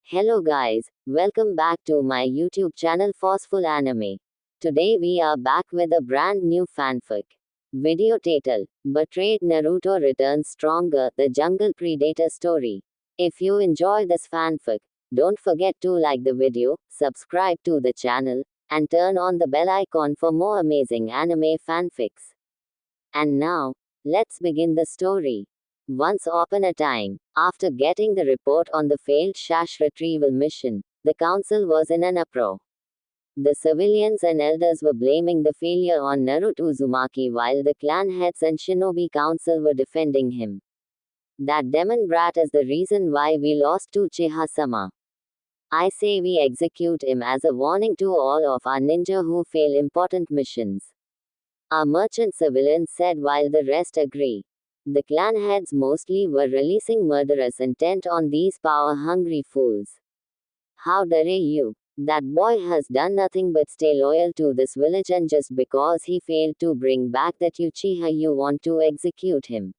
Hello guys, welcome back to my YouTube channel Forceful Anime. Today we are back with a brand new fanfic. Video title, Betrayed Naruto Returns Stronger, the Jungle Predator Story. If you enjoy this fanfic, don't forget to like the video, subscribe to the channel, and turn on the bell icon for more amazing anime fanfics. And now, let's begin the story. Once upon a time, after getting the report on the failed Shash retrieval mission, the council was in an uproar. The civilians and elders were blaming the failure on Naruto Uzumaki while the clan heads and shinobi council were defending him. That demon brat is the reason why we lost to Uchiha-sama. I say we execute him as a warning to all of our ninja who fail important missions. Our merchant civilians said while the rest agree. The clan heads mostly were releasing murderous intent on these power-hungry fools. How dare you? That boy has done nothing but stay loyal to this village, and just because he failed to bring back that Uchiha you want to execute him.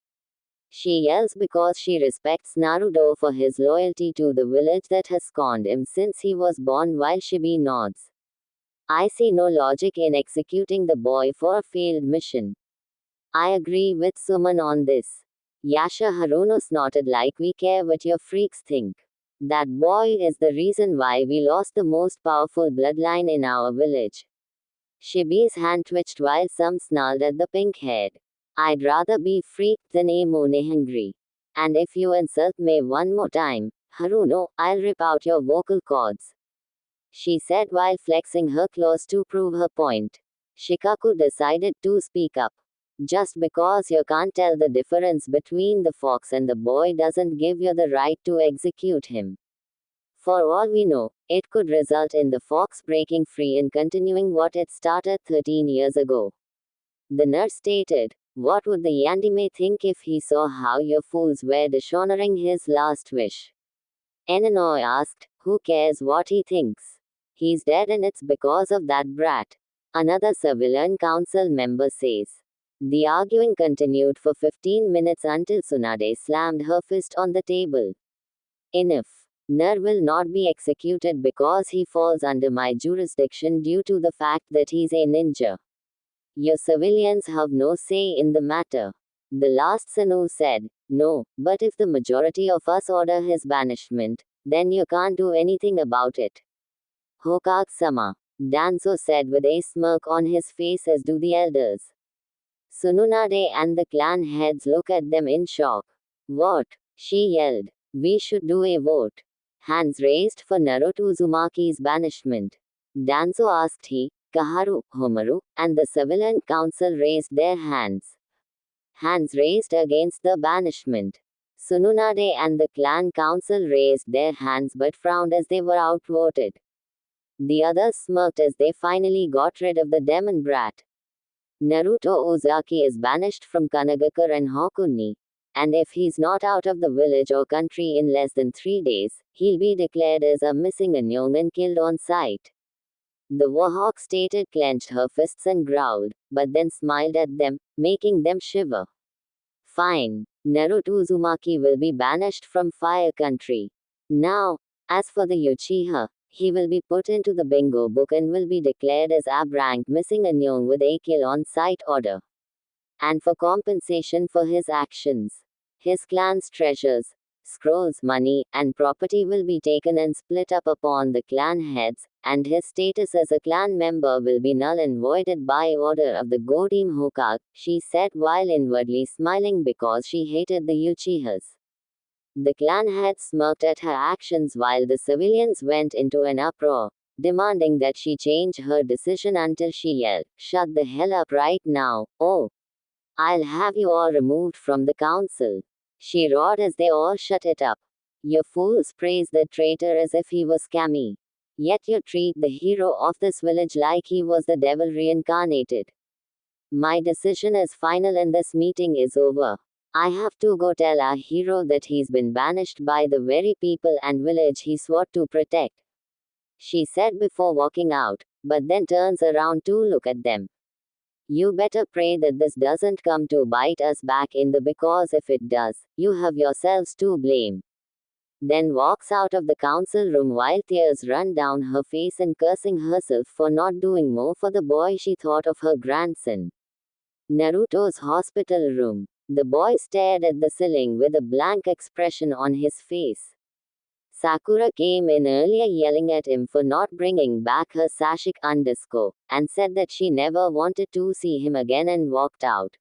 She yells because she respects Naruto for his loyalty to the village that has scorned him since he was born, while Shibi nods. I see no logic in executing the boy for a failed mission. I agree with Suman on this. Yasha Haruno snorted like we care what your freaks think. That boy is the reason why we lost the most powerful bloodline in our village. Shibi's hand twitched while some snarled at the pink head. I'd rather be freaked than a hungry. And if you insult me one more time, Haruno, I'll rip out your vocal cords. She said while flexing her claws to prove her point. Shikaku decided to speak up. Just because you can't tell the difference between the fox and the boy doesn't give you the right to execute him. For all we know, it could result in the fox breaking free and continuing what it started 13 years ago. The nurse stated, what would the Yandime think if he saw how your fools were dishonoring his last wish? Enenoi asked, who cares what he thinks? He's dead and it's because of that brat. Another civilian council member says. The arguing continued for 15 minutes until Tsunade slammed her fist on the table. Enough. Ner will not be executed because he falls under my jurisdiction due to the fact that he's a ninja. Your civilians have no say in the matter. The last Sanu said, no, but if the majority of us order his banishment, then you can't do anything about it. Hokage-sama, Danzo said with a smirk on his face, as do the elders. Tsunade and the clan heads look at them in shock. What? She yelled. We should do a vote. Hands raised for Naruto Uzumaki's banishment. Danzo asked he, Kaharu, Homaru, and the civilian council raised their hands. Hands raised against the banishment. Tsunade and the clan council raised their hands but frowned as they were outvoted. The others smirked as they finally got rid of the demon brat. Naruto Uzumaki is banished from Kanagakure and Hokuni, and if he's not out of the village or country in less than 3 days, he'll be declared as a missing Anyong and killed on sight. The Warhawk stated, clenched her fists and growled, but then smiled at them, making them shiver. Fine. Naruto Uzumaki will be banished from Fire Country. Now, as for the Uchiha, he will be put into the bingo book and will be declared as ab-rank missing Anyong with a kill on sight order. And for compensation for his actions, his clan's treasures, scrolls, money, and property will be taken and split up upon the clan heads, and his status as a clan member will be null and voided by order of the Go Team Hokage, she said while inwardly smiling because she hated the Uchihas. The clan heads smirked at her actions while the civilians went into an uproar, demanding that she change her decision until she yelled, shut the hell up right now, oh! I'll have you all removed from the council. She roared as they all shut it up. Your fools praise the traitor as if he was Kami. Yet you treat the hero of this village like he was the devil reincarnated. My decision is final and this meeting is over. I have to go tell our hero that he's been banished by the very people and village he swore to protect. She said before walking out, but then turns around to look at them. You better pray that this doesn't come to bite us back in the because if it does, you have yourselves to blame. then walks out of the council room while tears run down her face and cursing herself for not doing more for the boy she thought of her grandson. Naruto's hospital room. The boy stared at the ceiling with a blank expression on his face. Sakura came in earlier yelling at him for not bringing back her Sashik and said that she never wanted to see him again and walked out.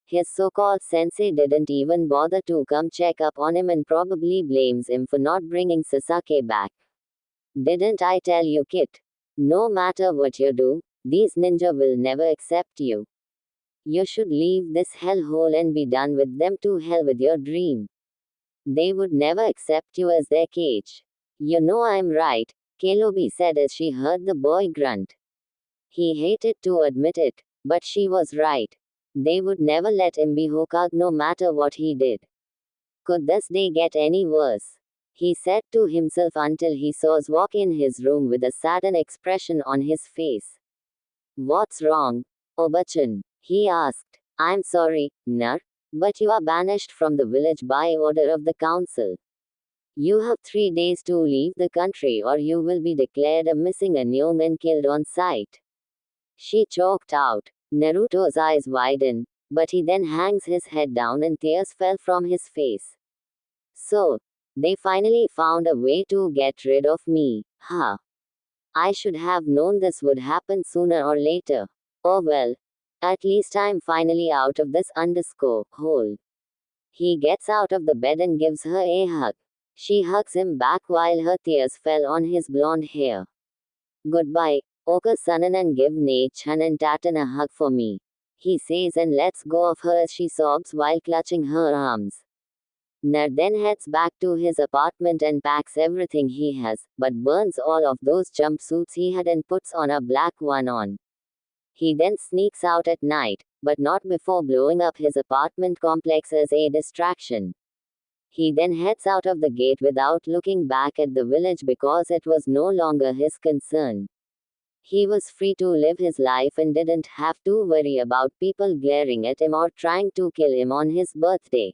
His so-called sensei didn't even bother to come check up on him and probably blames him for not bringing Sasuke back. Didn't I tell you, kid? No matter what you do, these ninja will never accept you. You should leave this hellhole and be done with them. To hell with your dream. They would never accept you as their cage. You know I'm right, Kelobi said as she heard the boy grunt. He hated to admit it, but she was right. They would never let him be Hokage no matter what he did. Could this day get any worse? He said to himself until he saw us walk in his room with a saddened expression on his face. What's wrong, Obachan? He asked. I'm sorry, Nar, but you are banished from the village by order of the council. You have 3 days to leave the country or you will be declared a missing and young and killed on sight. She choked out. Naruto's eyes widened, but he then hangs his head down and tears fell from his face. So, they finally found a way to get rid of me, huh? I should have known this would happen sooner or later. Oh well. At least I'm finally out of this hole. He gets out of the bed and gives her a hug. She hugs him back while her tears fell on his blonde hair. Goodbye, Oka-sanan, and give Ne-chan and Tatan a hug for me, he says and lets go of her as she sobs while clutching her arms. Nar then heads back to his apartment and packs everything he has, but burns all of those jumpsuits he had and puts on a black one on. He then sneaks out at night, but not before blowing up his apartment complex as a distraction. He then heads out of the gate without looking back at the village because it was no longer his concern. He was free to live his life and didn't have to worry about people glaring at him or trying to kill him on his birthday.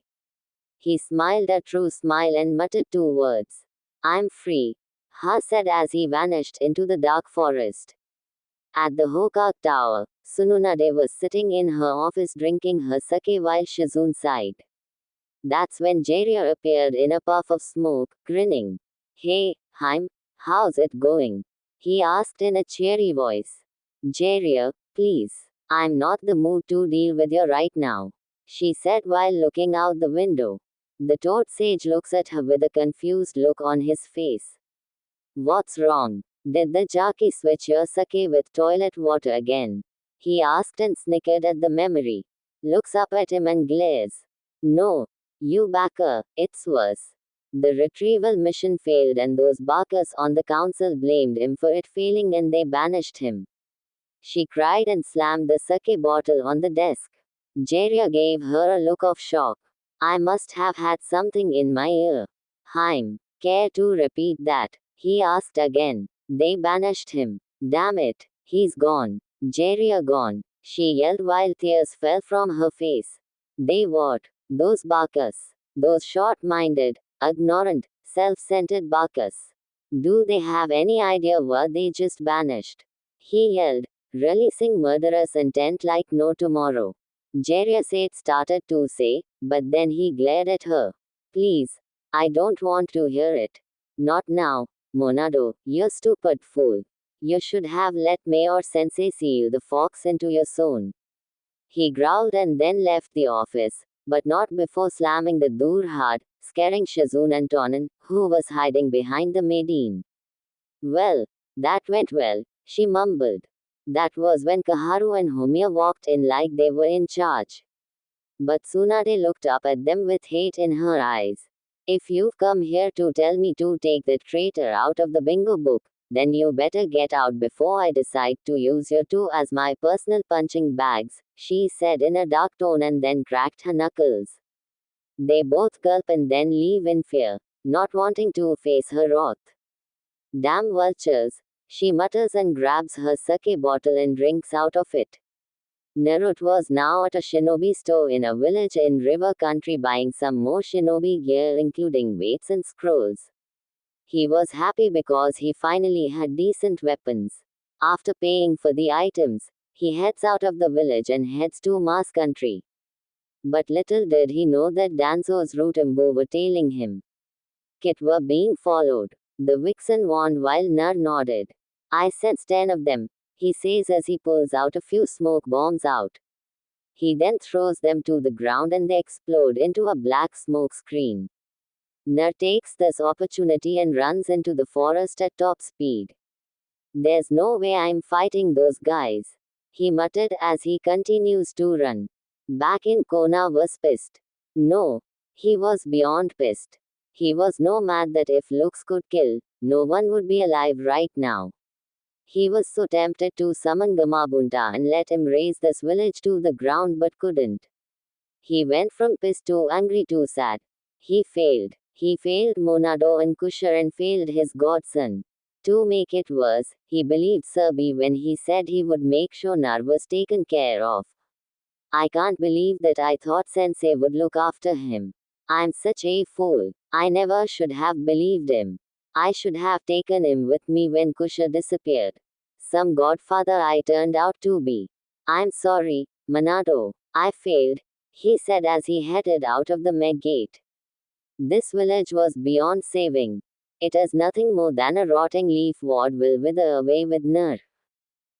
He smiled a true smile and muttered 2 words. I'm free, Ha said as he vanished into the dark forest. At the Hokage Tower, Tsunade was sitting in her office drinking her sake while Shizune sighed. That's when Jiraiya appeared in a puff of smoke, grinning. Hey, Haim, how's it going? He asked in a cheery voice. Jiraiya, please. I'm not the mood to deal with you right now, she said while looking out the window. The Toad Sage looks at her with a confused look on his face. What's wrong? Did the jockey switch your sake with toilet water again? He asked and snickered at the memory. Looks up at him and glares. No, you backer, it's worse. The retrieval mission failed and those barkers on the council blamed him for it failing and they banished him. She cried and slammed the sake bottle on the desk. Jiraiya gave her a look of shock. I must have had something in my ear. Haim, care to repeat that? He asked again. They banished him. Damn it, he's gone. Jiraiya gone, she yelled while tears fell from her face. They what? Those barkers. Those short-minded, ignorant, self-centered barkers. Do they have any idea what they just banished? He yelled, releasing murderous intent like no tomorrow. Jiraiya started to say, but then he glared at her. Please, I don't want to hear it. Not now, Monado, you stupid fool. You should have let Mayor Sensei seal the fox into your zone. He growled and then left the office, but not before slamming the door hard, scaring Shizune and Tonen, who was hiding behind the Maiden. Well, that went well, she mumbled. That was when Kaharu and Homiya walked in like they were in charge. But Tsunade looked up at them with hate in her eyes. If you've come here to tell me to take the traitor out of the bingo book, then you better get out before I decide to use you two as my personal punching bags, she said in a dark tone and then cracked her knuckles. They both gulp and then leave in fear, not wanting to face her wrath. Damn vultures, she mutters and grabs her sake bottle and drinks out of it. Naruto was now at a shinobi store in a village in river country buying some more shinobi gear including weights and scrolls. He was happy because he finally had decent weapons. After paying for the items, he heads out of the village and heads to Mars country. But little did he know that Danzo's root and Bo were tailing him. Kit were being followed. The vixen warned while Nar nodded. I sense 10 of them, he says as he pulls out a few smoke bombs out. He then throws them to the ground and they explode into a black smoke screen. Nar takes this opportunity and runs into the forest at top speed. There's no way I'm fighting those guys, he muttered as he continues to run. Back in Kona was pissed. No, he was beyond pissed. He was no mad that if looks could kill, no one would be alive right now. He was so tempted to summon Gamabunta and let him raise this village to the ground but couldn't. He went from pissed to angry to sad. He failed. He failed Monado and Kusher and failed his godson. To make it worse, he believed Serbi when he said he would make sure Nar was taken care of. I can't believe that I thought Sensei would look after him. I'm such a fool. I never should have believed him. I should have taken him with me when Kusha disappeared. Some godfather I turned out to be. I'm sorry, Monado. I failed, he said as he headed out of the Meg gate. This village was beyond saving. It is nothing more than a rotting leaf ward will wither away with Nar.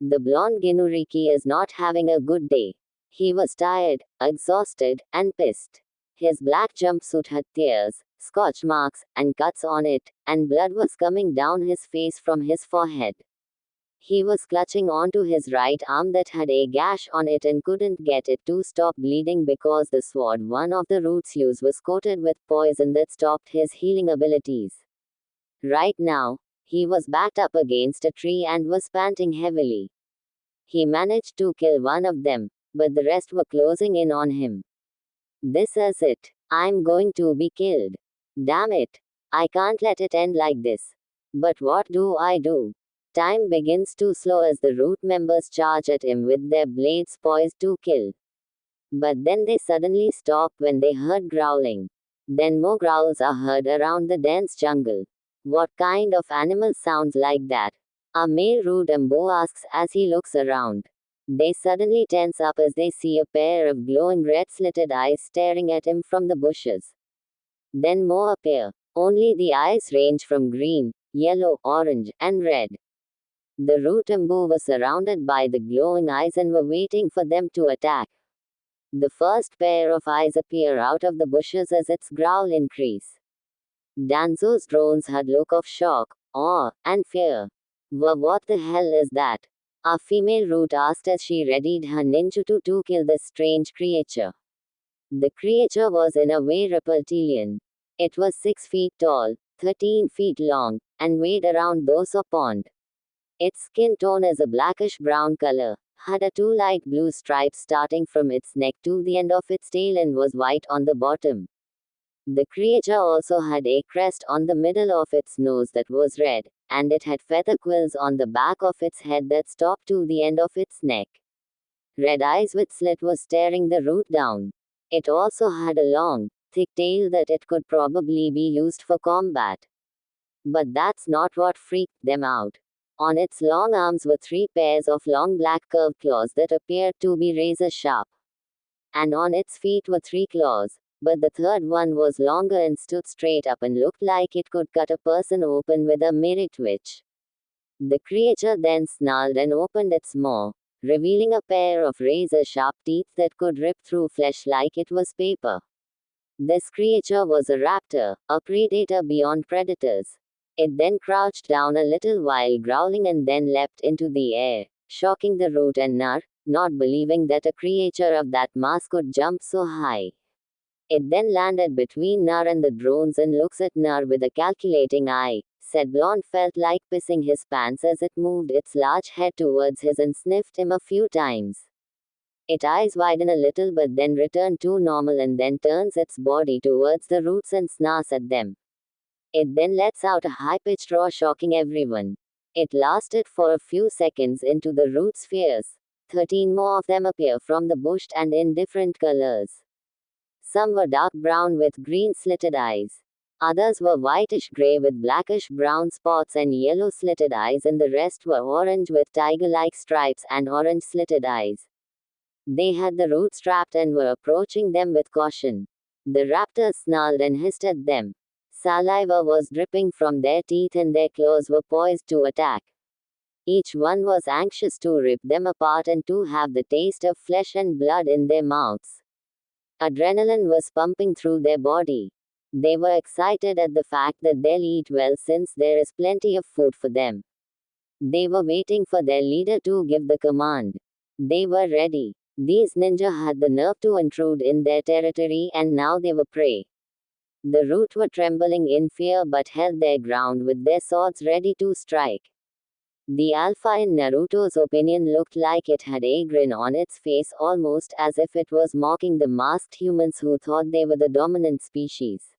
The blonde Ginuriki is not having a good day. He was tired, exhausted, and pissed. His black jumpsuit had tears, scotch marks, and cuts on it, and blood was coming down his face from his forehead. He was clutching onto his right arm that had a gash on it and couldn't get it to stop bleeding because the sword one of the roots used was coated with poison that stopped his healing abilities. Right now, he was backed up against a tree and was panting heavily. He managed to kill one of them, but the rest were closing in on him. This is it. I'm going to be killed. Damn it. I can't let it end like this. But what do I do? Time begins to slow as the root members charge at him with their blades poised to kill. But then they suddenly stop when they heard growling. Then more growls are heard around the dense jungle. What kind of animal sounds like that? A male root Ambo asks as he looks around. They suddenly tense up as they see a pair of glowing red-slitted eyes staring at him from the bushes. Then more appear. Only the eyes range from green, yellow, orange, and red. The root Ambo were surrounded by the glowing eyes and were waiting for them to attack. The first pair of eyes appear out of the bushes as its growl increase. Danzo's drones had look of shock, awe, and fear. What the hell is that? A female root asked as she readied her ninjutsu to kill this strange creature. The creature was in a way reptilian. It was 6 feet tall, 13 feet long, and weighed around those of pond. Its skin tone is a blackish brown color, had a 2 light blue stripes starting from its neck to the end of its tail and was white on the bottom. The creature also had a crest on the middle of its nose that was red, and it had feather quills on the back of its head that stopped to the end of its neck. Red eyes with slit was staring the root down. It also had a long, thick tail that it could probably be used for combat. But that's not what freaked them out. On its long arms were 3 pairs of long black curved claws that appeared to be razor sharp. And on its feet were 3 claws. But the third one was longer and stood straight up and looked like it could cut a person open with a mere twitch. The creature then snarled and opened its maw, revealing a pair of razor-sharp teeth that could rip through flesh like it was paper. This creature was a raptor, a predator beyond predators. It then crouched down a little while growling and then leapt into the air, shocking the root and Nar, not believing that a creature of that mass could jump so high. It then landed between Nar and the drones and looks at Nar with a calculating eye, said Blonde felt like pissing his pants as it moved its large head towards his and sniffed him a few times. Its eyes widen a little but then return to normal and then turns its body towards the roots and snarls at them. It then lets out a high-pitched roar shocking everyone. It lasted for a few seconds into the roots' fears. 13 more of them appear from the bush and in different colors. Some were dark brown with green slitted eyes. Others were whitish gray with blackish brown spots and yellow slitted eyes, and the rest were orange with tiger-like stripes and orange slitted eyes. They had the roots trapped and were approaching them with caution. The raptors snarled and hissed at them. Saliva was dripping from their teeth and their claws were poised to attack. Each one was anxious to rip them apart and to have the taste of flesh and blood in their mouths. Adrenaline was pumping through their body. They were excited at the fact that they'll eat well since there is plenty of food for them. They were waiting for their leader to give the command. They were ready. These ninja had the nerve to intrude in their territory and now they were prey. The Root were trembling in fear but held their ground with their swords ready to strike. The Alpha, in Naruto's opinion, looked like it had a grin on its face, almost as if it was mocking the masked humans who thought they were the dominant species.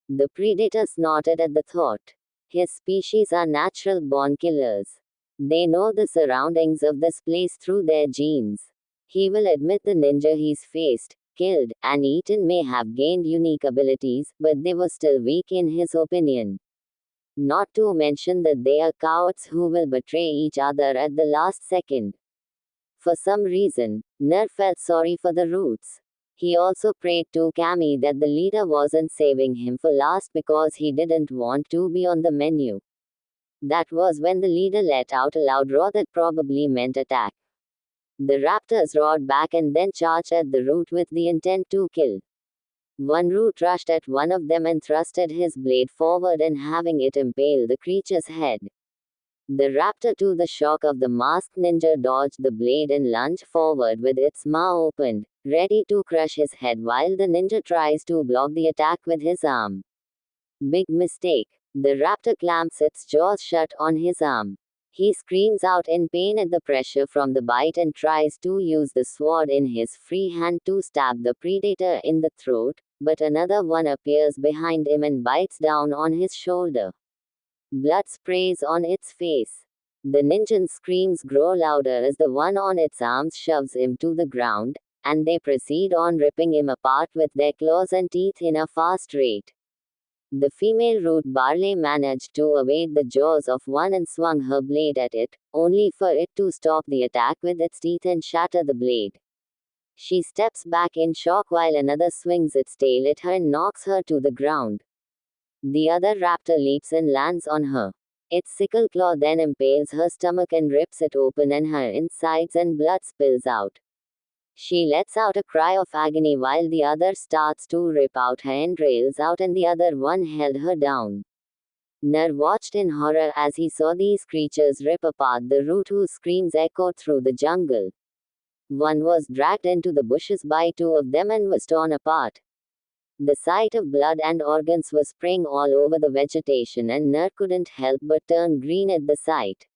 The Predator snorted at the thought. His species are natural-born killers. They know the surroundings of this place through their genes. He will admit the ninja he's faced, killed, and eaten may have gained unique abilities, but they were still weak in his opinion. Not to mention that they are cowards who will betray each other at the last second. For some reason, Ner felt sorry for the Roots. He also prayed to Kami that the leader wasn't saving him for last because he didn't want to be on the menu. That was when the leader let out a loud roar that probably meant attack. The raptors roared back and then charged at the Root with the intent to kill. One Root rushed at one of them and thrusted his blade forward and having it impale the creature's head. The raptor, to the shock of the masked ninja, dodged the blade and lunged forward with its maw opened, ready to crush his head while the ninja tries to block the attack with his arm. Big mistake. The raptor clamps its jaws shut on his arm. He screams out in pain at the pressure from the bite and tries to use the sword in his free hand to stab the predator in the throat, but another one appears behind him and bites down on his shoulder. Blood sprays on its face. The ninja's screams grow louder as the one on its arms shoves him to the ground, and they proceed on ripping him apart with their claws and teeth in a fast rate. The female Root Barley managed to evade the jaws of one and swung her blade at it, only for it to stop the attack with its teeth and shatter the blade. She steps back in shock while another swings its tail at her and knocks her to the ground. The other raptor leaps and lands on her. Its sickle claw then impales her stomach and rips it open and her insides and blood spills out. She lets out a cry of agony while the other starts to rip out her entrails out and the other one held her down. Ner watched in horror as he saw these creatures rip apart the Root, whose screams echoed through the jungle. One was dragged into the bushes by two of them and was torn apart. The sight of blood and organs was spraying all over the vegetation and Ner couldn't help but turn green at the sight.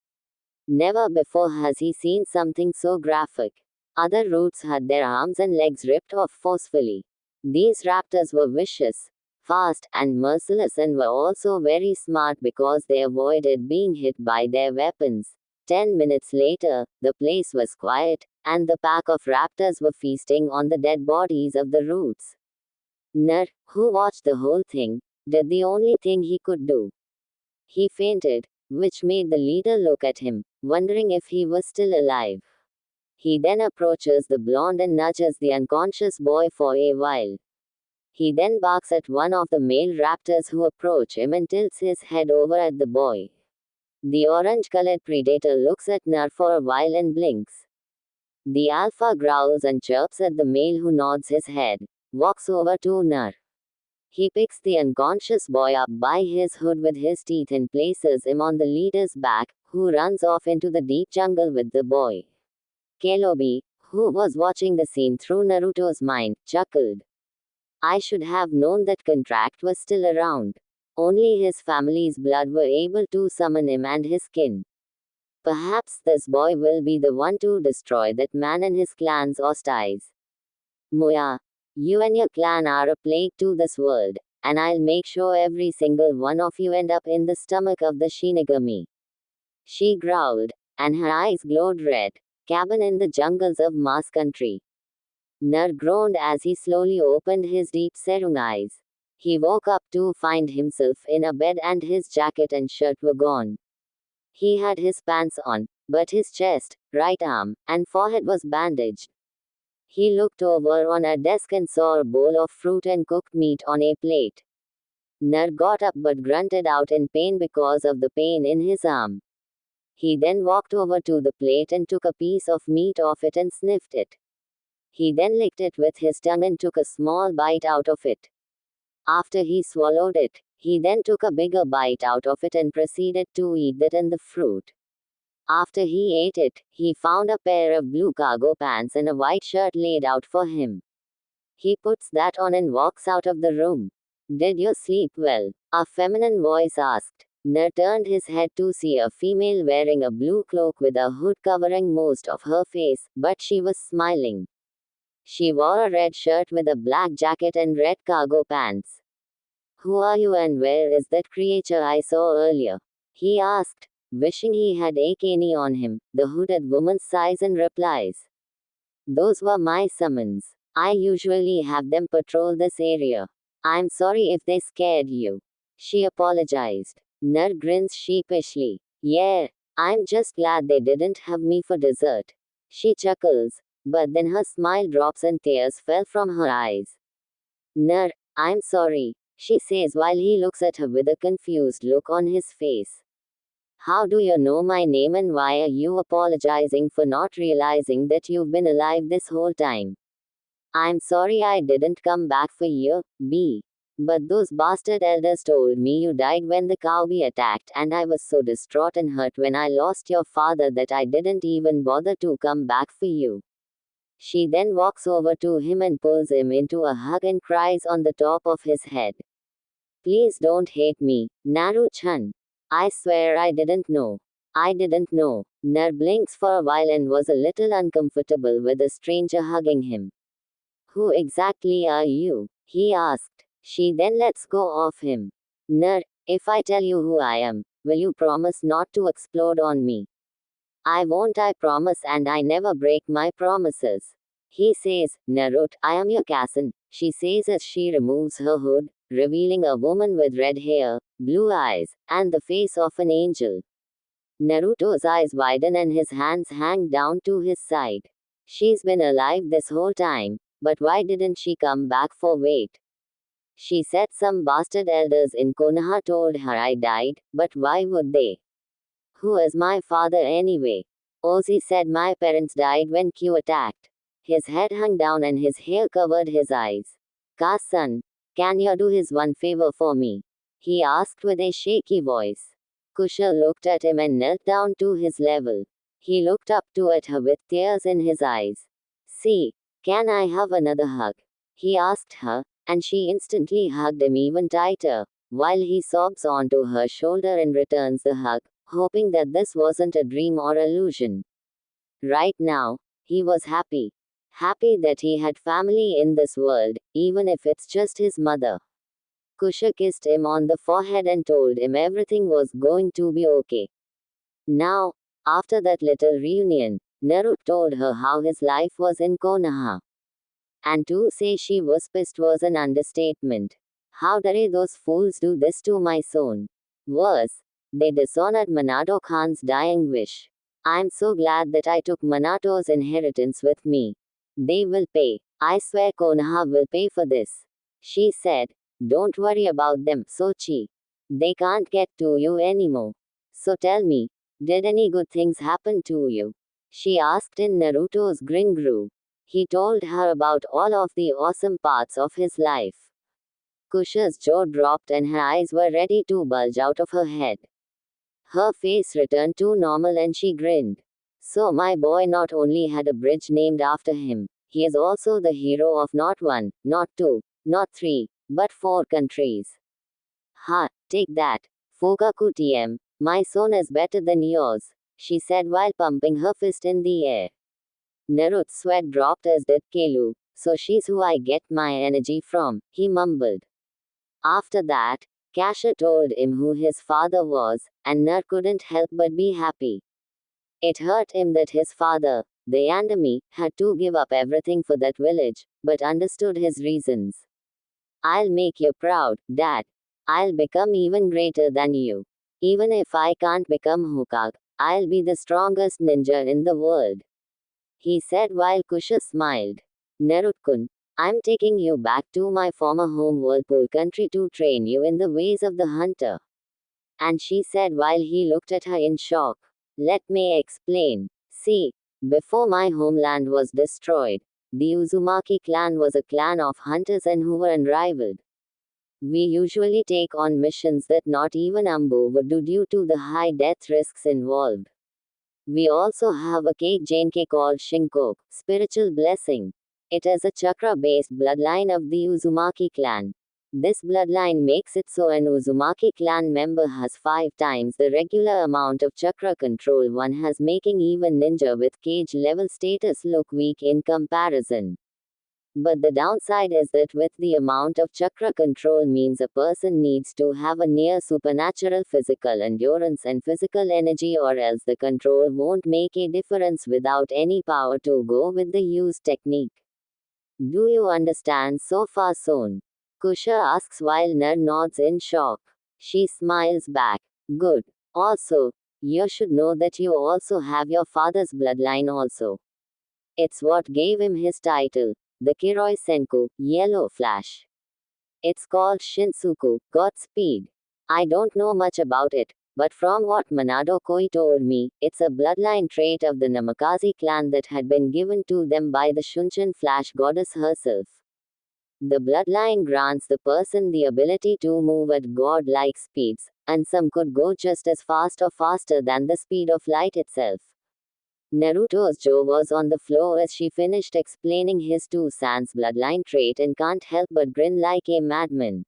Never before has he seen something so graphic. Other Roots had their arms and legs ripped off forcefully. These raptors were vicious, fast, and merciless and were also very smart because they avoided being hit by their weapons. 10 minutes later, the place was quiet, and the pack of raptors were feasting on the dead bodies of the Roots. Ner, who watched the whole thing, did the only thing he could do. He fainted, which made the leader look at him, wondering if he was still alive. He then approaches the blonde and nudges the unconscious boy for a while. He then barks at one of the male raptors who approach him and tilts his head over at the boy. The orange-colored predator looks at Ner for a while and blinks. The alpha growls and chirps at the male who nods his head, walks over to Ner. He picks the unconscious boy up by his hood with his teeth and places him on the leader's back, who runs off into the deep jungle with the boy. Kelobi, who was watching the scene through Naruto's mind, chuckled. I should have known that Contract was still around. Only his family's blood were able to summon him and his kin. Perhaps this boy will be the one to destroy that man and his clan's hostiles. Moya, you and your clan are a plague to this world, and I'll make sure every single one of you end up in the stomach of the Shinigami. She growled, and her eyes glowed red. cabin in the jungles of Mars country. Nar groaned as he slowly opened his deep sarung eyes. He woke up to find himself in a bed and his jacket and shirt were gone. He had his pants on, but his chest, right arm, and forehead was bandaged. He looked over on a desk and saw a bowl of fruit and cooked meat on a plate. Nar got up but grunted out in pain because of the pain in his arm. He then walked over to the plate and took a piece of meat off it and sniffed it. He then licked it with his tongue and took a small bite out of it. After he swallowed it, he then took a bigger bite out of it and proceeded to eat that and the fruit. After he ate it, he found a pair of blue cargo pants and a white shirt laid out for him. He puts that on and walks out of the room. Did you sleep well? A feminine voice asked. Nar turned his head to see a female wearing a blue cloak with a hood covering most of her face, but she was smiling. She wore a red shirt with a black jacket and red cargo pants. Who are you and where is that creature I saw earlier? He asked, wishing he had a cane on him. The hooded woman sighs and replies. Those were my summons. I usually have them patrol this area. I'm sorry if they scared you. She apologized. Nar grins sheepishly. Yeah, I'm just glad they didn't have me for dessert. She chuckles, but then her smile drops and tears fell from her eyes. Nar, I'm sorry, she says while he looks at her with a confused look on his face. How do you know my name and why are you apologizing for not realizing that you've been alive this whole time? I'm sorry I didn't come back for you, B. But those bastard elders told me you died when the cowbee attacked, and I was so distraught and hurt when I lost your father that I didn't even bother to come back for you. She then walks over to him and pulls him into a hug and cries on the top of his head. Please don't hate me, Naru-chan. I swear I didn't know. I didn't know. Nar blinks for a while and was a little uncomfortable with the stranger hugging him. Who exactly are you? He asked. She then lets go of him. Nar, if I tell you who I am, will you promise not to explode on me? I won't, I promise, and I never break my promises. He says, Narut, I am your cousin, she says as she removes her hood, revealing a woman with red hair, blue eyes, and the face of an angel. Naruto's eyes widen and his hands hang down to his side. She's been alive this whole time, but why didn't she come back for wait? She said some bastard elders in Konoha told her I died, but why would they? Who is my father anyway? Ozzy said my parents died when Q attacked. His head hung down and his hair covered his eyes. Ka-san, can you do his one favor for me? He asked with a shaky voice. Kusha looked at him and knelt down to his level. He looked up to at her with tears in his eyes. See, can I have another hug? He asked her, and she instantly hugged him even tighter, while he sobs onto her shoulder and returns the hug, hoping that this wasn't a dream or illusion. Right now, he was happy. Happy that he had family in this world, even if it's just his mother. Kusha kissed him on the forehead and told him everything was going to be okay. Now, after that little reunion, Naruto told her how his life was in Konoha. And to say she was pissed was an understatement. How dare those fools do this to my son? Worse, they dishonored Minato Khan's dying wish. I'm so glad that I took Minato's inheritance with me. They will pay. I swear Konoha will pay for this. She said. Don't worry about them, Sochi. They can't get to you anymore. So tell me, did any good things happen to you? She asked in Naruto's grin grew. He told her about all of the awesome parts of his life. Kusha's jaw dropped and her eyes were ready to bulge out of her head. Her face returned to normal and she grinned. So my boy not only had a bridge named after him, he is also the hero of not one, not two, not three, but 4 countries. Ha, take that. Fukaku TM, my son is better than yours, she said while pumping her fist in the air. Naruto's sweat dropped as did Kelu, so she's who I get my energy from, he mumbled. After that, Kasha told him who his father was, and Nar couldn't help but be happy. It hurt him that his father, The Yandami had to give up everything for that village, but understood his reasons. I'll make you proud, Dad. I'll become even greater than you. Even if I can't become Hokage, I'll be the strongest ninja in the world, he said while Kusha smiled. Nerut-kun, I'm taking you back to my former home Whirlpool country to train you in the ways of the hunter. And she said while he looked at her in shock. Let me explain. See, before my homeland was destroyed, the Uzumaki clan was a clan of hunters and who were unrivaled. We usually take on missions that not even Ambu would do due to the high death risks involved. We also have a cake Jainke called Shinkoku, spiritual blessing. It is a chakra-based bloodline of the Uzumaki clan. This bloodline makes it so an Uzumaki clan member has 5 times the regular amount of chakra control one has, making even ninja with cage level status look weak in comparison. But the downside is that with the amount of chakra control means a person needs to have a near supernatural physical endurance and physical energy, or else the control won't make a difference without any power to go with the used technique. Do you understand so far, Son? Kusha asks while Nar nods in shock. She smiles back. Good. Also, you should know that you also have your father's bloodline also. It's what gave him his title, the Kiroi Senku, Yellow Flash. It's called Shinsuku, Godspeed. I don't know much about it, but from what Manado Koi told me, it's a bloodline trait of the Namakaze clan that had been given to them by the Shunshin Flash goddess herself. The bloodline grants the person the ability to move at god-like speeds, and some could go just as fast or faster than the speed of light itself. Naruto's jaw was on the floor as she finished explaining his 2 sans bloodline trait and can't help but grin like a madman.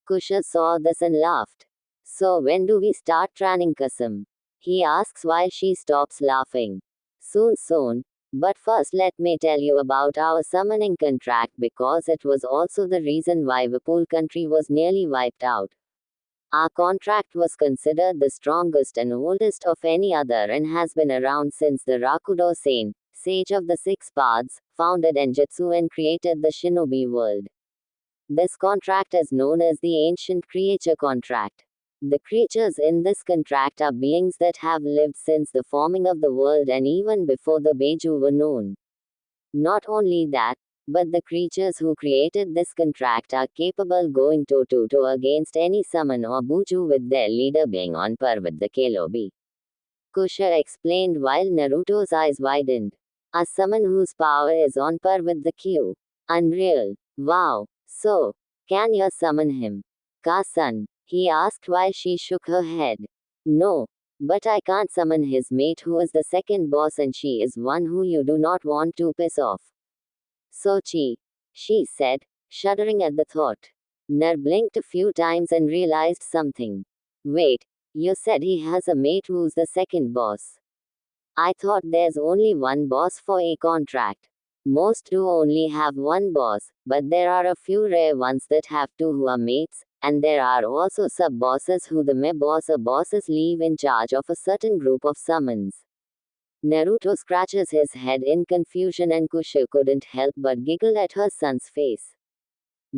Kusha saw this and laughed. So when do we start training Kasam? He asks while she stops laughing. Soon. But first let me tell you about our summoning contract, because it was also the reason why Vipul country was nearly wiped out. Our contract was considered the strongest and oldest of any other and has been around since the Rakudo Sen, sage of the 6 paths, founded Enjutsu and created the shinobi world. This contract is known as the Ancient Creature Contract. The creatures in this contract are beings that have lived since the forming of the world and even before the Beiju were known. Not only that, but the creatures who created this contract are capable going toe-to-toe against any summon or buju, with their leader being on par with the Kelobi. Kusha explained while Naruto's eyes widened. A summon whose power is on par with the Q. Unreal. Wow. So, can you summon him? Ka-san, he asked while she shook her head. No. But I can't summon his mate who is the second boss, and she is one who you do not want to piss off. Sochi, she said, shuddering at the thought. Nar blinked a few times and realized something. Wait, you said he has a mate who's the second boss. I thought there's only one boss for a contract. Most do only have one boss, but there are a few rare ones that have 2 who are mates, and there are also sub-bosses who the me-boss or bosses leave in charge of a certain group of summons. Naruto scratches his head in confusion and Kusha couldn't help but giggle at her son's face.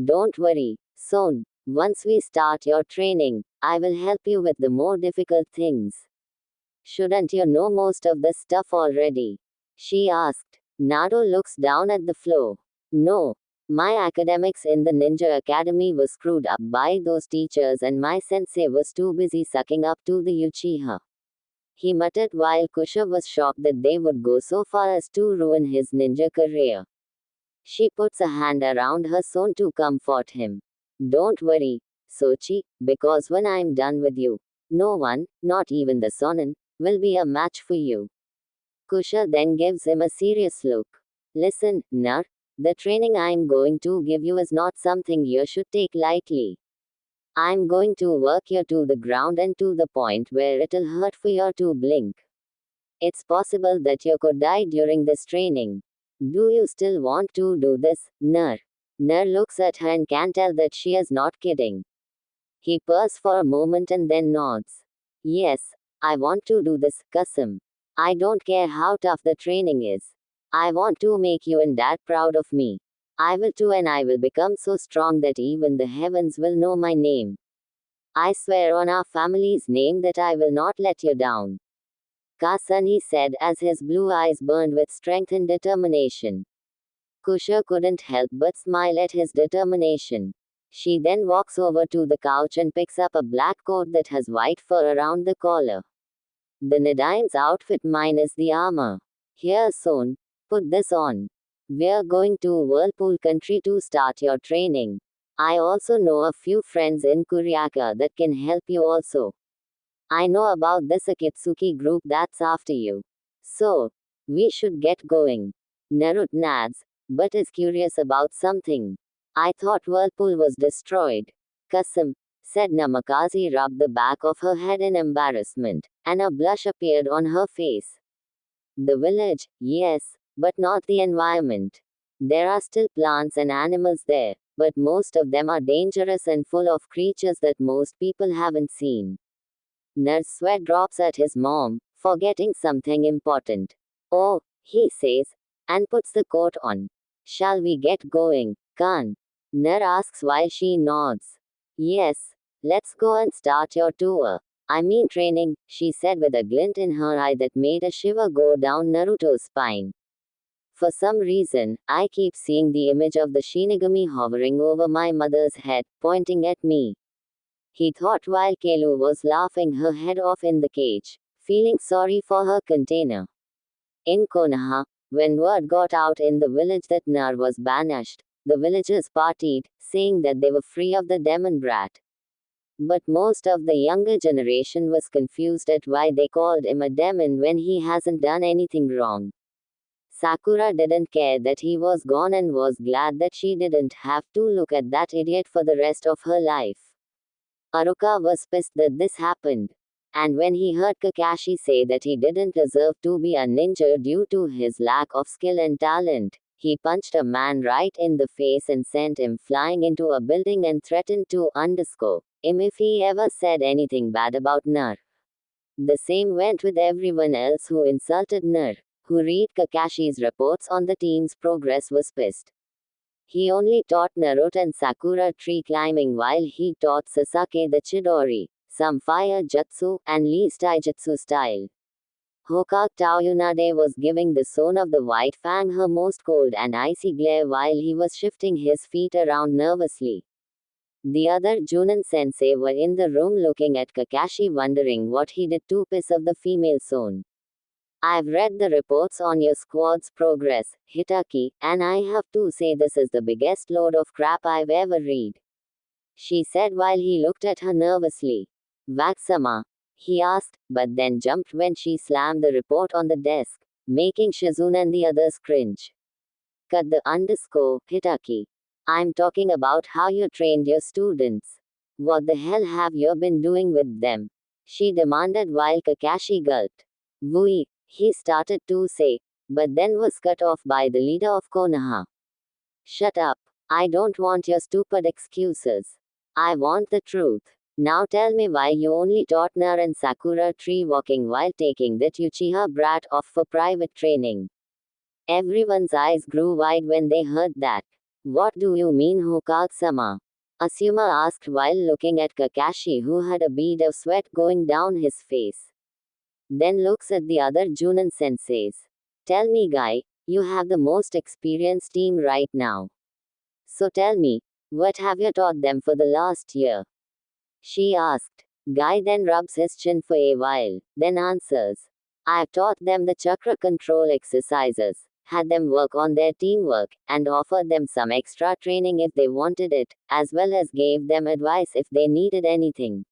Don't worry, Son. Once we start your training, I will help you with the more difficult things. Shouldn't you know most of this stuff already? She asked. Naruto looks down at the floor. No. My academics in the Ninja Academy was screwed up by those teachers, and my sensei was too busy sucking up to the Uchiha. He muttered while Kusha was shocked that they would go so far as to ruin his ninja career. She puts a hand around her son to comfort him. Don't worry, Sochi, because when I'm done with you, no one, not even the Sonin, will be a match for you. Kusha then gives him a serious look. Listen, Nar, the training I'm going to give you is not something you should take lightly. I'm going to work you to the ground and to the point where it'll hurt for you to blink. It's possible that you could die during this training. Do you still want to do this, Nar? Nar looks at her and can tell that she is not kidding. He purrs for a moment and then nods. Yes, I want to do this, Kasam. I don't care how tough the training is. I want to make you and dad proud of me. I will too, and I will become so strong that even the heavens will know my name. I swear on our family's name that I will not let you down. Sunny said as his blue eyes burned with strength and determination. Kusha couldn't help but smile at his determination. She then walks over to the couch and picks up a black coat that has white fur around the collar. The Nadine's outfit minus the armor. Here, son, put this on. We're going to Whirlpool Country to start your training. I also know a few friends in Kuryaka that can help you also. I know about this Akatsuki group that's after you. So, we should get going. Narut nods, but is curious about something. I thought Whirlpool was destroyed. Kasam, said Namakazi, rubbed the back of her head in embarrassment, and a blush appeared on her face. The village, yes, but not the environment. There are still plants and animals there, but most of them are dangerous and full of creatures that most people haven't seen. Nurse sweat drops at his mom, forgetting something important. Oh, he says, and puts the coat on. Shall we get going, Khan? Nur asks while she nods. Yes, let's go and start your tour. I mean training, she said with a glint in her eye that made a shiver go down Naruto's spine. For some reason, I keep seeing the image of the Shinigami hovering over my mother's head, pointing at me. He thought while Keilu was laughing her head off in the cage, feeling sorry for her container. In Konoha, when word got out in the village that Nar was banished, the villagers partied, saying that they were free of the demon brat. But most of the younger generation was confused at why they called him a demon when he hasn't done anything wrong. Sakura didn't care that he was gone and was glad that she didn't have to look at that idiot for the rest of her life. Haruka was pissed that this happened. And when he heard Kakashi say that he didn't deserve to be a ninja due to his lack of skill and talent, he punched a man right in the face and sent him flying into a building and threatened to underscore him if he ever said anything bad about Nar. The same went with everyone else who insulted Nar, who read Kakashi's reports on the team's progress was pissed. He only taught Naruto and Sakura tree climbing while he taught Sasuke the Chidori, some fire jutsu, and Lee's taijutsu style. Hokage Taoyunade was giving the son of the White Fang her most cold and icy glare while he was shifting his feet around nervously. The other Junin sensei were in the room looking at Kakashi wondering what he did to piss off the female son. I've read the reports on your squad's progress, Hitaki, and I have to say this is the biggest load of crap I've ever read. She said while he looked at her nervously. Vaksama? He asked, but then jumped when she slammed the report on the desk, making Shizune and the others cringe. Cut the underscore, Hitaki. I'm talking about how you trained your students. What the hell have you been doing with them? She demanded while Kakashi gulped. Vui, he started to say, but then was cut off by the leader of Konoha. Shut up. I don't want your stupid excuses. I want the truth. Now tell me why you only taught Nar and Sakura tree walking while taking that Uchiha brat off for private training. Everyone's eyes grew wide when they heard that. What do you mean, Hokage-sama? Asuma asked while looking at Kakashi, who had a bead of sweat going down his face. Then looks at the other Junin senseis. Tell me, Guy, you have the most experienced team right now. So tell me, what have you taught them for the last year? She asked. Guy then rubs his chin for a while, then answers. I've taught them the chakra control exercises, had them work on their teamwork, and offered them some extra training if they wanted it, as well as gave them advice if they needed anything.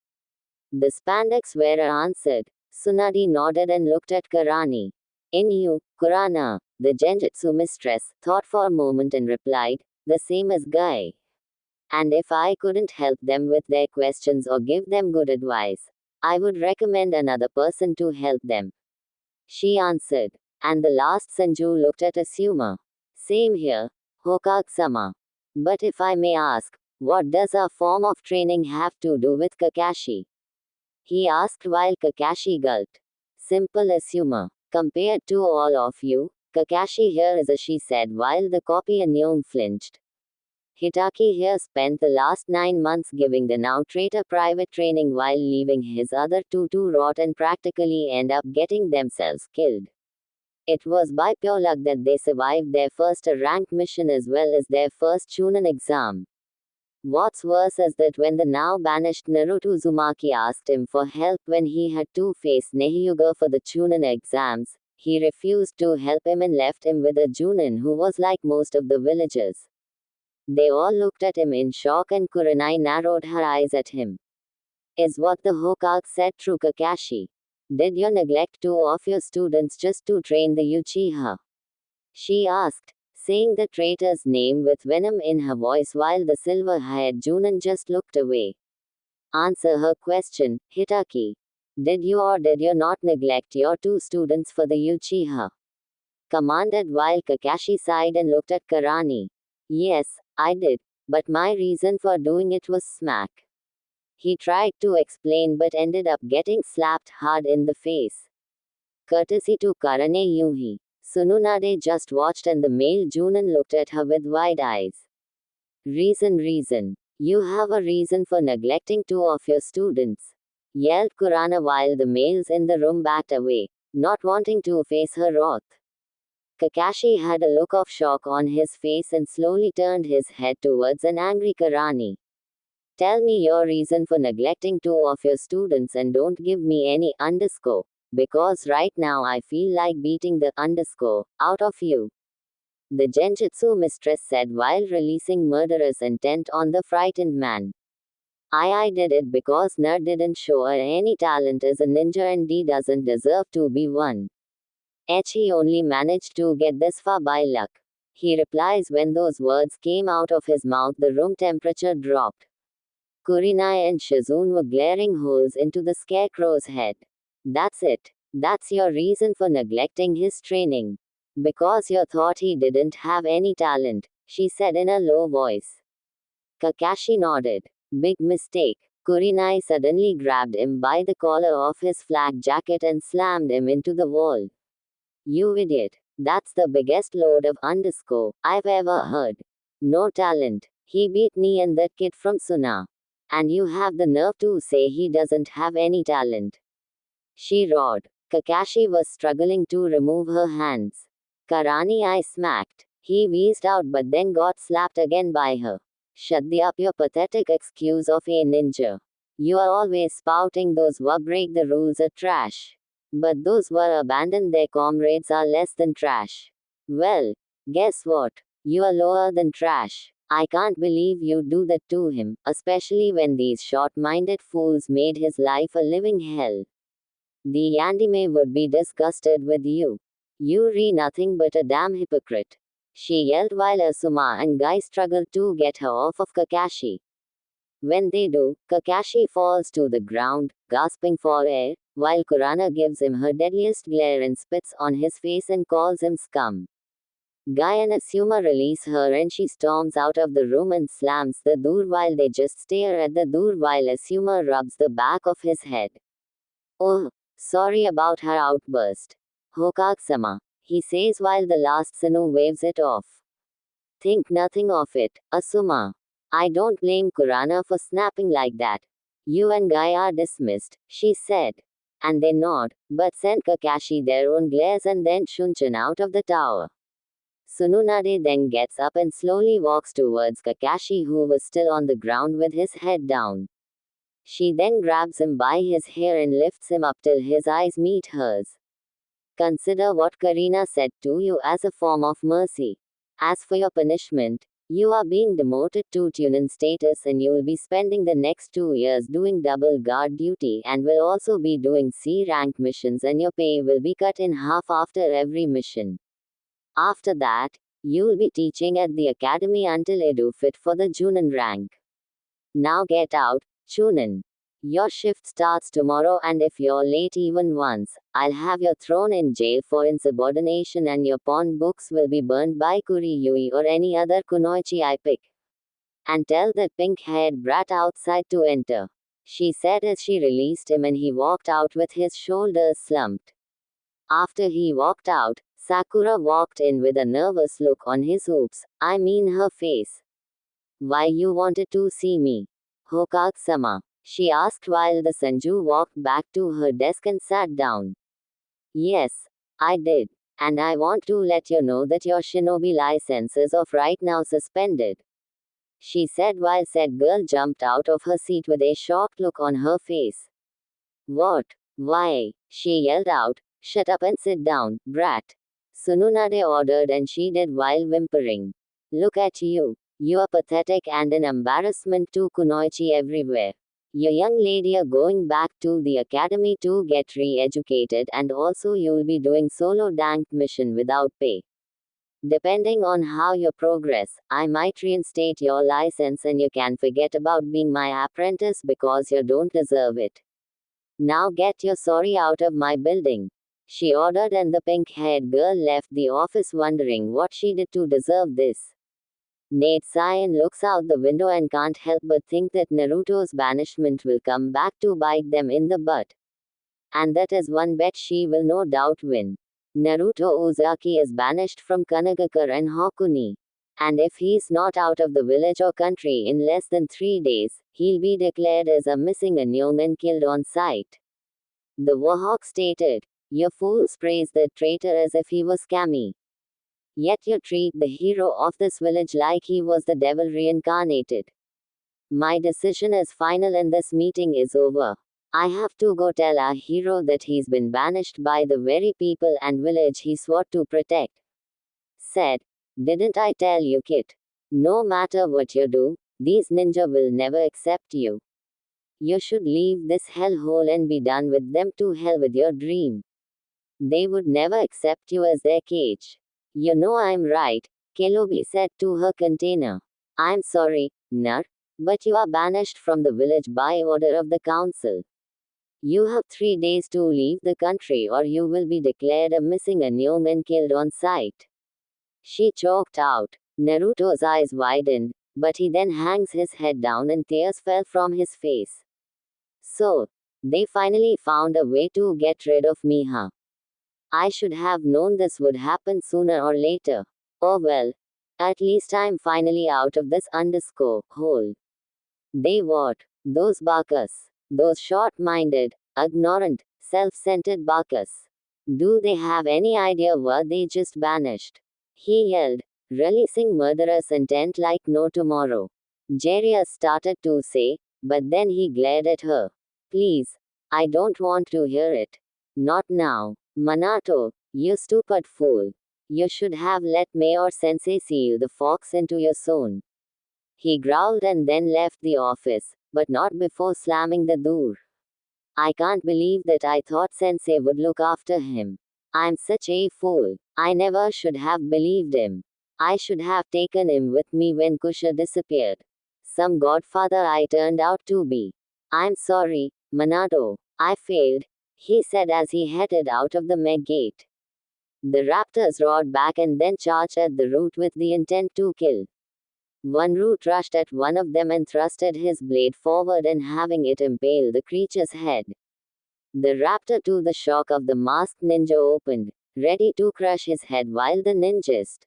The spandex wearer answered. Tsunade nodded and looked at Karani. Inyu, Kurana, the genjutsu mistress, thought for a moment and replied, the same as Guy. And if I couldn't help them with their questions or give them good advice, I would recommend another person to help them. She answered. And the last Sanju looked at Asuma. Same here, Hokage-sama. But if I may ask, what does our form of training have to do with Kakashi? He asked while Kakashi gulped. Simple, Asuma. Compared to all of you, Kakashi here is a she said while the copy Anyong flinched. Hitaki here spent the last 9 months giving the now traitor private training while leaving his other two to rot and practically end up getting themselves killed. It was by pure luck that they survived their first rank mission as well as their first Chunin exam. What's worse is that when the now banished Naruto Uzumaki asked him for help when he had to face Nehyuga for the Chunin exams, he refused to help him and left him with a Junin who was like most of the villagers. They all looked at him in shock and Kurenai narrowed her eyes at him. Is what the Hokage said true, Kakashi? Did you neglect two of your students just to train the Uchiha? She asked, saying the traitor's name with venom in her voice while the silver-haired Junin just looked away. Answer her question, Hitaki. Did you or did you not neglect your two students for the Uchiha? Commanded while Kakashi sighed and looked at Karani. Yes, I did, but my reason for doing it was smack. He tried to explain but ended up getting slapped hard in the face. Courtesy to Karane Yuhi. Sununade just watched and the male Junin looked at her with wide eyes. Reason. You have a reason for neglecting two of your students. Yelled Kurana while the males in the room backed away, not wanting to face her wrath. Kakashi had a look of shock on his face and slowly turned his head towards an angry Karani. Tell me your reason for neglecting two of your students and don't give me any underscore, because right now I feel like beating the underscore out of you. The Genjutsu mistress said while releasing murderous intent on the frightened man. I did it because Ner didn't show her any talent as a ninja and D doesn't deserve to be one. He only managed to get this far by luck. He replies when those words came out of his mouth the room temperature dropped. Kurenai and Shizune were glaring holes into the scarecrow's head. That's it. That's your reason for neglecting his training. Because you thought he didn't have any talent, she said in a low voice. Kakashi nodded. Big mistake. Kurenai suddenly grabbed him by the collar of his flak jacket and slammed him into the wall. You idiot. That's the biggest load of underscore I've ever heard. No talent. He beat me and that kid from Suna. And you have the nerve to say he doesn't have any talent. She roared. Kakashi was struggling to remove her hands. Karani I smacked. He wheezed out but then got slapped again by her. Shut up your pathetic excuse of a ninja. You are always spouting those who break the rules are trash. But those who abandon their comrades are less than trash. Well, guess what? You are lower than trash. I can't believe you do that to him, especially when these short-minded fools made his life a living hell. The Yandime would be disgusted with you. You're nothing but a damn hypocrite. She yelled while Asuma and Guy struggled to get her off of Kakashi. When they do, Kakashi falls to the ground, gasping for air, while Kurana gives him her deadliest glare and spits on his face and calls him scum. Guy and Asuma release her and she storms out of the room and slams the door while they just stare at the door while Asuma rubs the back of his head. Oh, sorry about her outburst. Hokage-sama, he says while the last Sinu waves it off. Think nothing of it, Asuma. I don't blame Kurana for snapping like that. You and Guy are dismissed, she said. And they nod, but send Kakashi their own glares and then Shunchan out of the tower. Sununade then gets up and slowly walks towards Kakashi who was still on the ground with his head down. She then grabs him by his hair and lifts him up till his eyes meet hers. Consider what Karina said to you as a form of mercy. As for your punishment, you are being demoted to Chunin status and you will be spending the next 2 years doing double guard duty and will also be doing C rank missions and your pay will be cut in half after every mission. After that, you'll be teaching at the academy until you do fit for the Junin rank. Now get out, Chunin. Your shift starts tomorrow and if you're late even once, I'll have you thrown in jail for insubordination and your pawn books will be burned by Kuriyui or any other kunoichi I pick. And tell that pink-haired brat outside to enter. She said as she released him and he walked out with his shoulders slumped. After he walked out, Sakura walked in with a nervous look on his her face. Why you wanted to see me? Hokage-sama, she asked while the Sanju walked back to her desk and sat down. Yes, I did. And I want to let you know that your shinobi license is of right now suspended, she said while said girl jumped out of her seat with a shocked look on her face. What? Why? She yelled out. Shut up and sit down, brat. Sununade ordered and she did while whimpering. Look at you. You are pathetic and an embarrassment to Kunoichi everywhere. You young lady are going back to the academy to get re-educated and also you'll be doing solo dank mission without pay. Depending on how you progress, I might reinstate your license and you can forget about being my apprentice because you don't deserve it. Now get your sorry out of my building, she ordered, and the pink-haired girl left the office wondering what she did to deserve this. Nate Cyan looks out the window and can't help but think that Naruto's banishment will come back to bite them in the butt. And that is one bet she will no doubt win. Naruto Uzaki is banished from Kanagakure and Hokuni. And if he's not out of the village or country in less than 3 days, he'll be declared as a missing unknown and killed on sight. The Warhawk stated. You fools praise the traitor as if he was Kami. Yet you treat the hero of this village like he was the devil reincarnated. My decision is final and this meeting is over. I have to go tell our hero that he's been banished by the very people and village he swore to protect. Said. Didn't I tell you, kid? No matter what you do, these ninja will never accept you. You should leave this hellhole and be done with them. To hell with your dream. They would never accept you as their cage. You know I'm right, Kelobi said to her container. I'm sorry, Nar, but you are banished from the village by order of the council. You have 3 days to leave the country or you will be declared a missing unknown and killed on sight. She choked out. Naruto's eyes widened, but he then hangs his head down and tears fell from his face. So, they finally found a way to get rid of me, huh? I should have known this would happen sooner or later. Oh well. At least I'm finally out of this hole. They what? Those Bakas. Those short-minded, ignorant, self-centered Bakas. Do they have any idea what they just banished? He yelled, releasing murderous intent like no tomorrow. Jiraiya started to say, but then he glared at her. Please. I don't want to hear it. Not now. Minato, you stupid fool. You should have let Mayor Sensei seal the fox into your zone. He growled and then left the office, but not before slamming the door. I can't believe that I thought Sensei would look after him. I'm such a fool. I never should have believed him. I should have taken him with me when Kusha disappeared. Some godfather I turned out to be. I'm sorry, Minato. I failed, he said as he headed out of the Meg gate. The raptors roared back and then charged at the root with the intent to kill. One root rushed at one of them and thrusted his blade forward and having it impale the creature's head. The raptor, to the shock of the masked ninja, opened, ready to crush his head while the ninjist.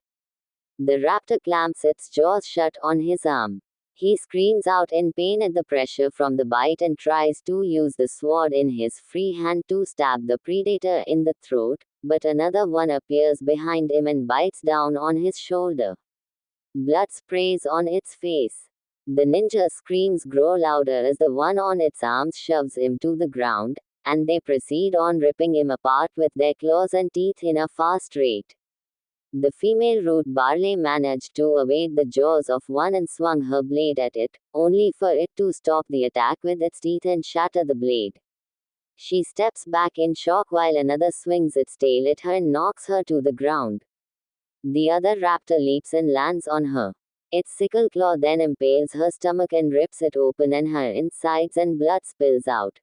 The raptor clamps its jaws shut on his arm. He screams out in pain at the pressure from the bite and tries to use the sword in his free hand to stab the predator in the throat, but another one appears behind him and bites down on his shoulder. Blood sprays on its face. The ninja's screams grow louder as the one on its arms shoves him to the ground, and they proceed on ripping him apart with their claws and teeth in a fast rate. The female root Barley managed to evade the jaws of one and swung her blade at it, only for it to stop the attack with its teeth and shatter the blade. She steps back in shock while another swings its tail at her and knocks her to the ground. The other raptor leaps and lands on her. Its sickle claw then impales her stomach and rips it open and her insides and blood spills out.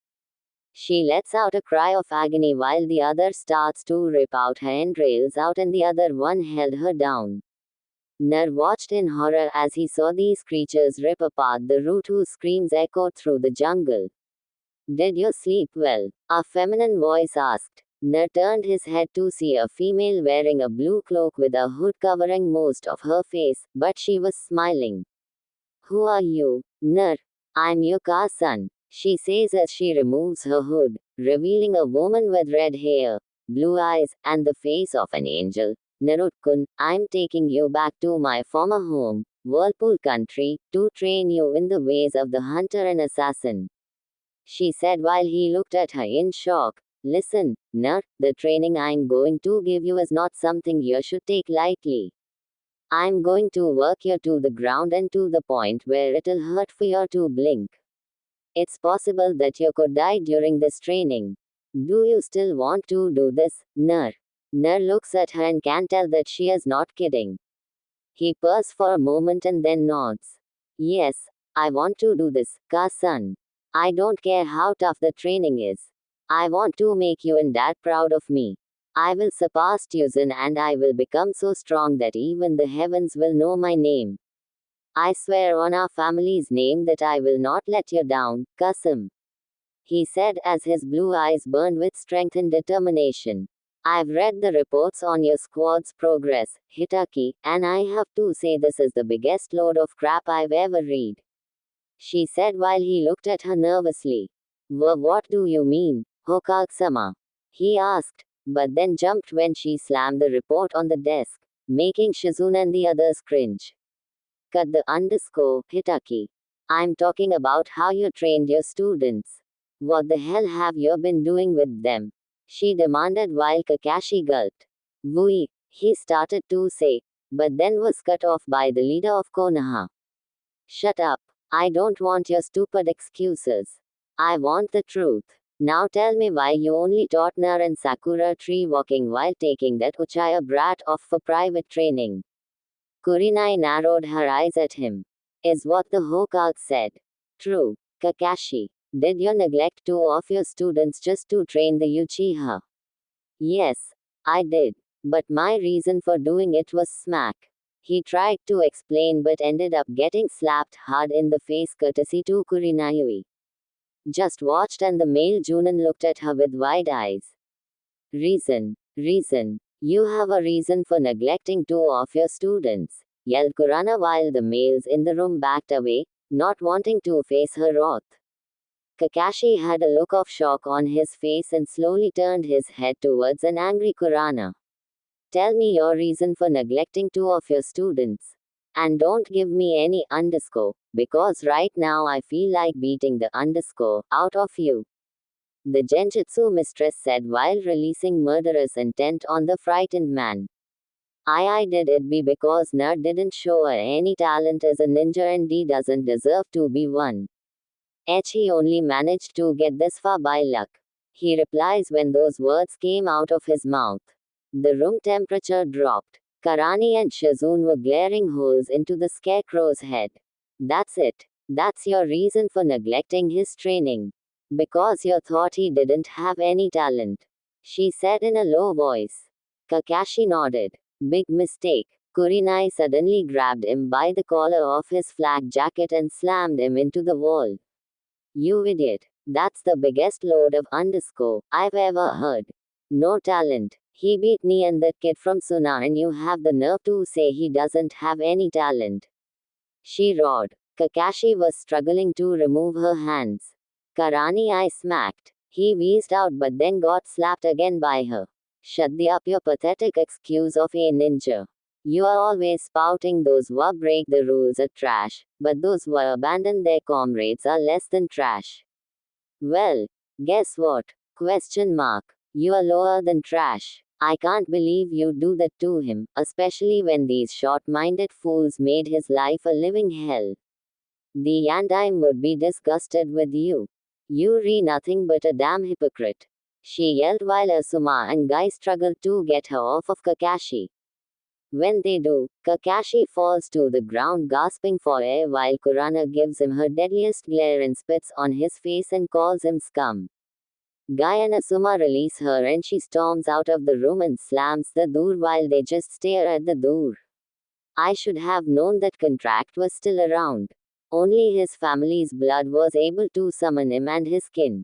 She lets out a cry of agony while the other starts to rip out her entrails out and the other one held her down. Nar watched in horror as he saw these creatures rip apart the root, whose screams echoed through the jungle. Did you sleep well? A feminine voice asked. Nar turned his head to see a female wearing a blue cloak with a hood covering most of her face, but she was smiling. Who are you, Nar? I'm your son, she says as she removes her hood, revealing a woman with red hair, blue eyes, and the face of an angel. Narutkun, I'm taking you back to my former home, Whirlpool Country, to train you in the ways of the hunter and assassin. She said while he looked at her in shock. Listen, Nar, the training I'm going to give you is not something you should take lightly. I'm going to work you to the ground and to the point where it'll hurt for you to blink. It's possible that you could die during this training. Do you still want to do this, Nar? Nar looks at her and can tell that she is not kidding. He pauses for a moment and then nods. Yes, I want to do this, Kasan. I don't care how tough the training is. I want to make you and Dad proud of me. I will surpass Tuzin and I will become so strong that even the heavens will know my name. I swear on our family's name that I will not let you down, Kasam. He said as his blue eyes burned with strength and determination. I've read the reports on your squad's progress, Hitaki, and I have to say this is the biggest load of crap I've ever read. She said while he looked at her nervously. What do you mean, Hokage-sama? He asked, but then jumped when she slammed the report on the desk, making Shizune and the others cringe. Cut the underscore, Hitaki. I'm talking about how you trained your students. What the hell have you been doing with them? She demanded while Kakashi gulped. Wui, he started to say, but then was cut off by the leader of Konoha. Shut up. I don't want your stupid excuses. I want the truth. Now tell me why you only taught Nar and Sakura tree walking while taking that Uchiha brat off for private training. Kurenai narrowed her eyes at him. Is what the Hokage said true, Kakashi? Did you neglect two of your students just to train the Uchiha? Yes, I did. But my reason for doing it was smack. He tried to explain but ended up getting slapped hard in the face courtesy to Kurenai. Just watched and the male Junin looked at her with wide eyes. Reason. You have a reason for neglecting two of your students, yelled Kurana while the males in the room backed away, not wanting to face her wrath. Kakashi had a look of shock on his face and slowly turned his head towards an angry Kurana. Tell me your reason for neglecting two of your students. And don't give me any underscore, because right now I feel like beating the underscore out of you. The Genjutsu mistress said while releasing murderous intent on the frightened man. I did it be because Nar didn't show her any talent as a ninja and he doesn't deserve to be one. He only managed to get this far by luck. He replies when those words came out of his mouth. The room temperature dropped. Karani and Shizune were glaring holes into the scarecrow's head. That's it. That's your reason for neglecting his training. Because you thought he didn't have any talent. She said in a low voice. Kakashi nodded. Big mistake. Kurenai suddenly grabbed him by the collar of his flak jacket and slammed him into the wall. You idiot. That's the biggest load of underscore I've ever heard. No talent. He beat me and that kid from Suna and you have the nerve to say he doesn't have any talent. She roared. Kakashi was struggling to remove her hands. Karani I smacked. He wheezed out but then got slapped again by her. Shut up your pathetic excuse of a ninja. You are always spouting those who break the rules are trash, but those who abandon their comrades are less than trash. Well, guess what? Question mark. You are lower than trash. I can't believe you do that to him, especially when these short-minded fools made his life a living hell. The Yandime would be disgusted with you. You're nothing but a damn hypocrite. She yelled while Asuma and Guy struggled to get her off of Kakashi. When they do, Kakashi falls to the ground gasping for air while Kurana gives him her deadliest glare and spits on his face and calls him scum. Guy and Asuma release her and she storms out of the room and slams the door while they just stare at the door. I should have known that contract was still around. Only his family's blood was able to summon him and his kin.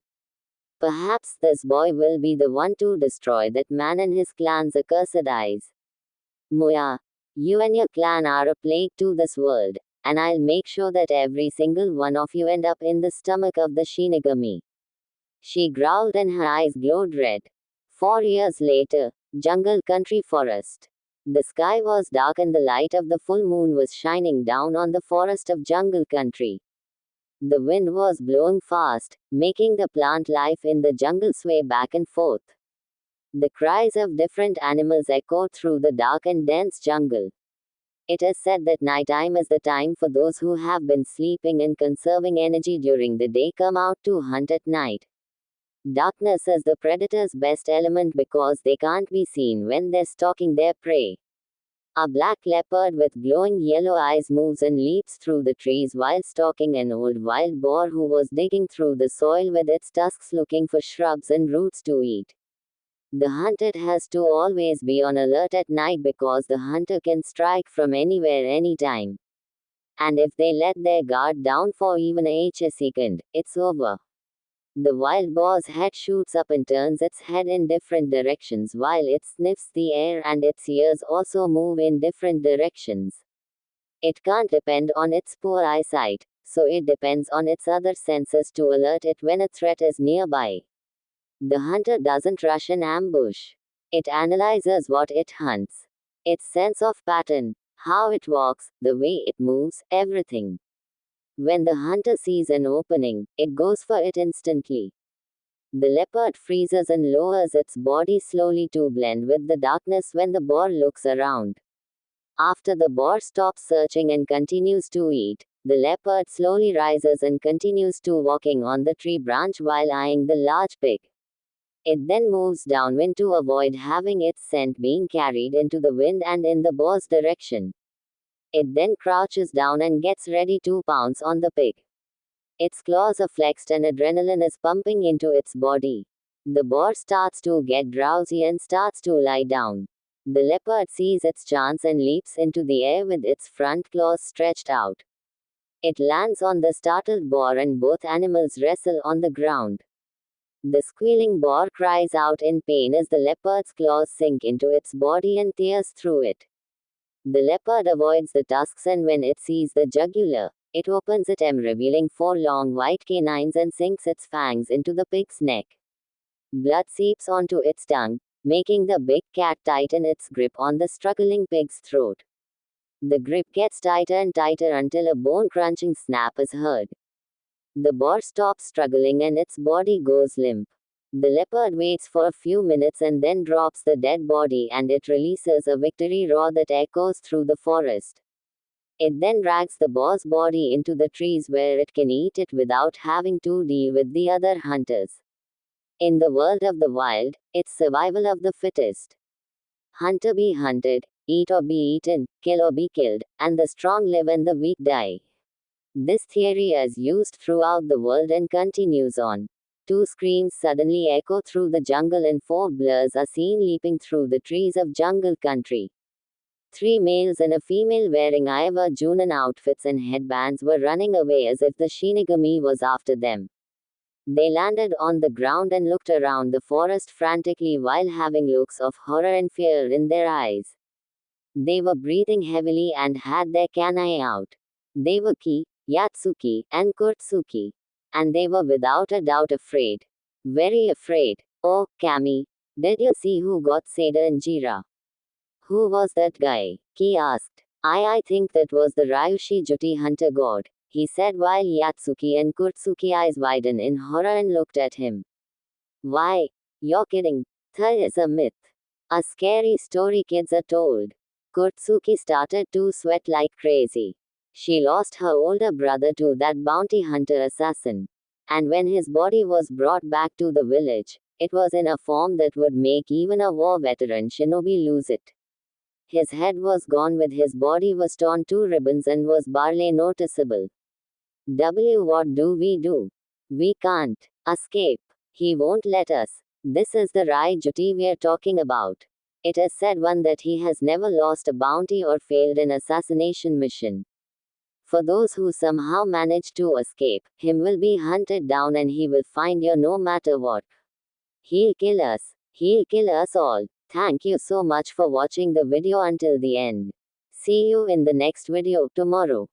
Perhaps this boy will be the one to destroy that man and his clan's accursed eyes. Moya, you and your clan are a plague to this world, and I'll make sure that every single one of you end up in the stomach of the Shinigami. She growled and her eyes glowed red. 4 years later, jungle country forest. The sky was dark and the light of the full moon was shining down on the forest of jungle country. The wind was blowing fast, making the plant life in the jungle sway back and forth. The cries of different animals echoed through the dark and dense jungle. It is said that nighttime is the time for those who have been sleeping and conserving energy during the day come out to hunt at night. Darkness is the predator's best element because they can't be seen when they're stalking their prey. A black leopard with glowing yellow eyes moves and leaps through the trees while stalking an old wild boar who was digging through the soil with its tusks looking for shrubs and roots to eat. The hunted has to always be on alert at night because the hunter can strike from anywhere anytime. And if they let their guard down for even a second, it's over. The wild boar's head shoots up and turns its head in different directions while it sniffs the air and its ears also move in different directions. It can't depend on its poor eyesight, so it depends on its other senses to alert it when a threat is nearby. The hunter doesn't rush an ambush. It analyzes what it hunts. Its sense of pattern, how it walks, the way it moves, everything. When the hunter sees an opening, it goes for it instantly. The leopard freezes and lowers its body slowly to blend with the darkness when the boar looks around. After the boar stops searching and continues to eat, the leopard slowly rises and continues to walking on the tree branch while eyeing the large pig. It then moves downwind to avoid having its scent being carried into the wind and in the boar's direction. It then crouches down and gets ready to pounce on the pig. Its claws are flexed and adrenaline is pumping into its body. The boar starts to get drowsy and starts to lie down. The leopard sees its chance and leaps into the air with its front claws stretched out. It lands on the startled boar and both animals wrestle on the ground. The squealing boar cries out in pain as the leopard's claws sink into its body and tears through it. The leopard avoids the tusks and when it sees the jugular, it opens it, revealing 4 long white canines and sinks its fangs into the pig's neck. Blood seeps onto its tongue, making the big cat tighten its grip on the struggling pig's throat. The grip gets tighter and tighter until a bone-crunching snap is heard. The boar stops struggling and its body goes limp. The leopard waits for a few minutes and then drops the dead body and it releases a victory roar that echoes through the forest. It then drags the boar's body into the trees where it can eat it without having to deal with the other hunters. In the world of the wild, it's survival of the fittest. Hunter be hunted, eat or be eaten, kill or be killed, and the strong live and the weak die. This theory is used throughout the world and continues on. 2 screams suddenly echo through the jungle and 4 blurs are seen leaping through the trees of jungle country. 3 males and a female wearing Aiwa Junon outfits and headbands were running away as if the Shinigami was after them. They landed on the ground and looked around the forest frantically while having looks of horror and fear in their eyes. They were breathing heavily and had their kanai out. They were Ki, Yatsuki, and Kurtsuki. And they were without a doubt afraid. Very afraid. Oh, Kami, did you see who got Seda and Jira? Who was that guy? Ki asked. I think that was the Ryushi Juti hunter god, he said while Yatsuki and Kurtsuki eyes widened in horror and looked at him. Why? You're kidding. That is a myth. A scary story kids are told. Kurtsuki started to sweat like crazy. She lost her older brother to that bounty hunter assassin. And when his body was brought back to the village, it was in a form that would make even a war veteran shinobi lose it. His head was gone with his body was torn to ribbons and was barely noticeable. What do? We can't escape. He won't let us. This is the Rai Juti we're talking about. It is said one that he has never lost a bounty or failed an assassination mission. For those who somehow manage to escape, him will be hunted down and he will find you no matter what. He'll kill us. He'll kill us all. Thank you so much for watching the video until the end. See you in the next video tomorrow.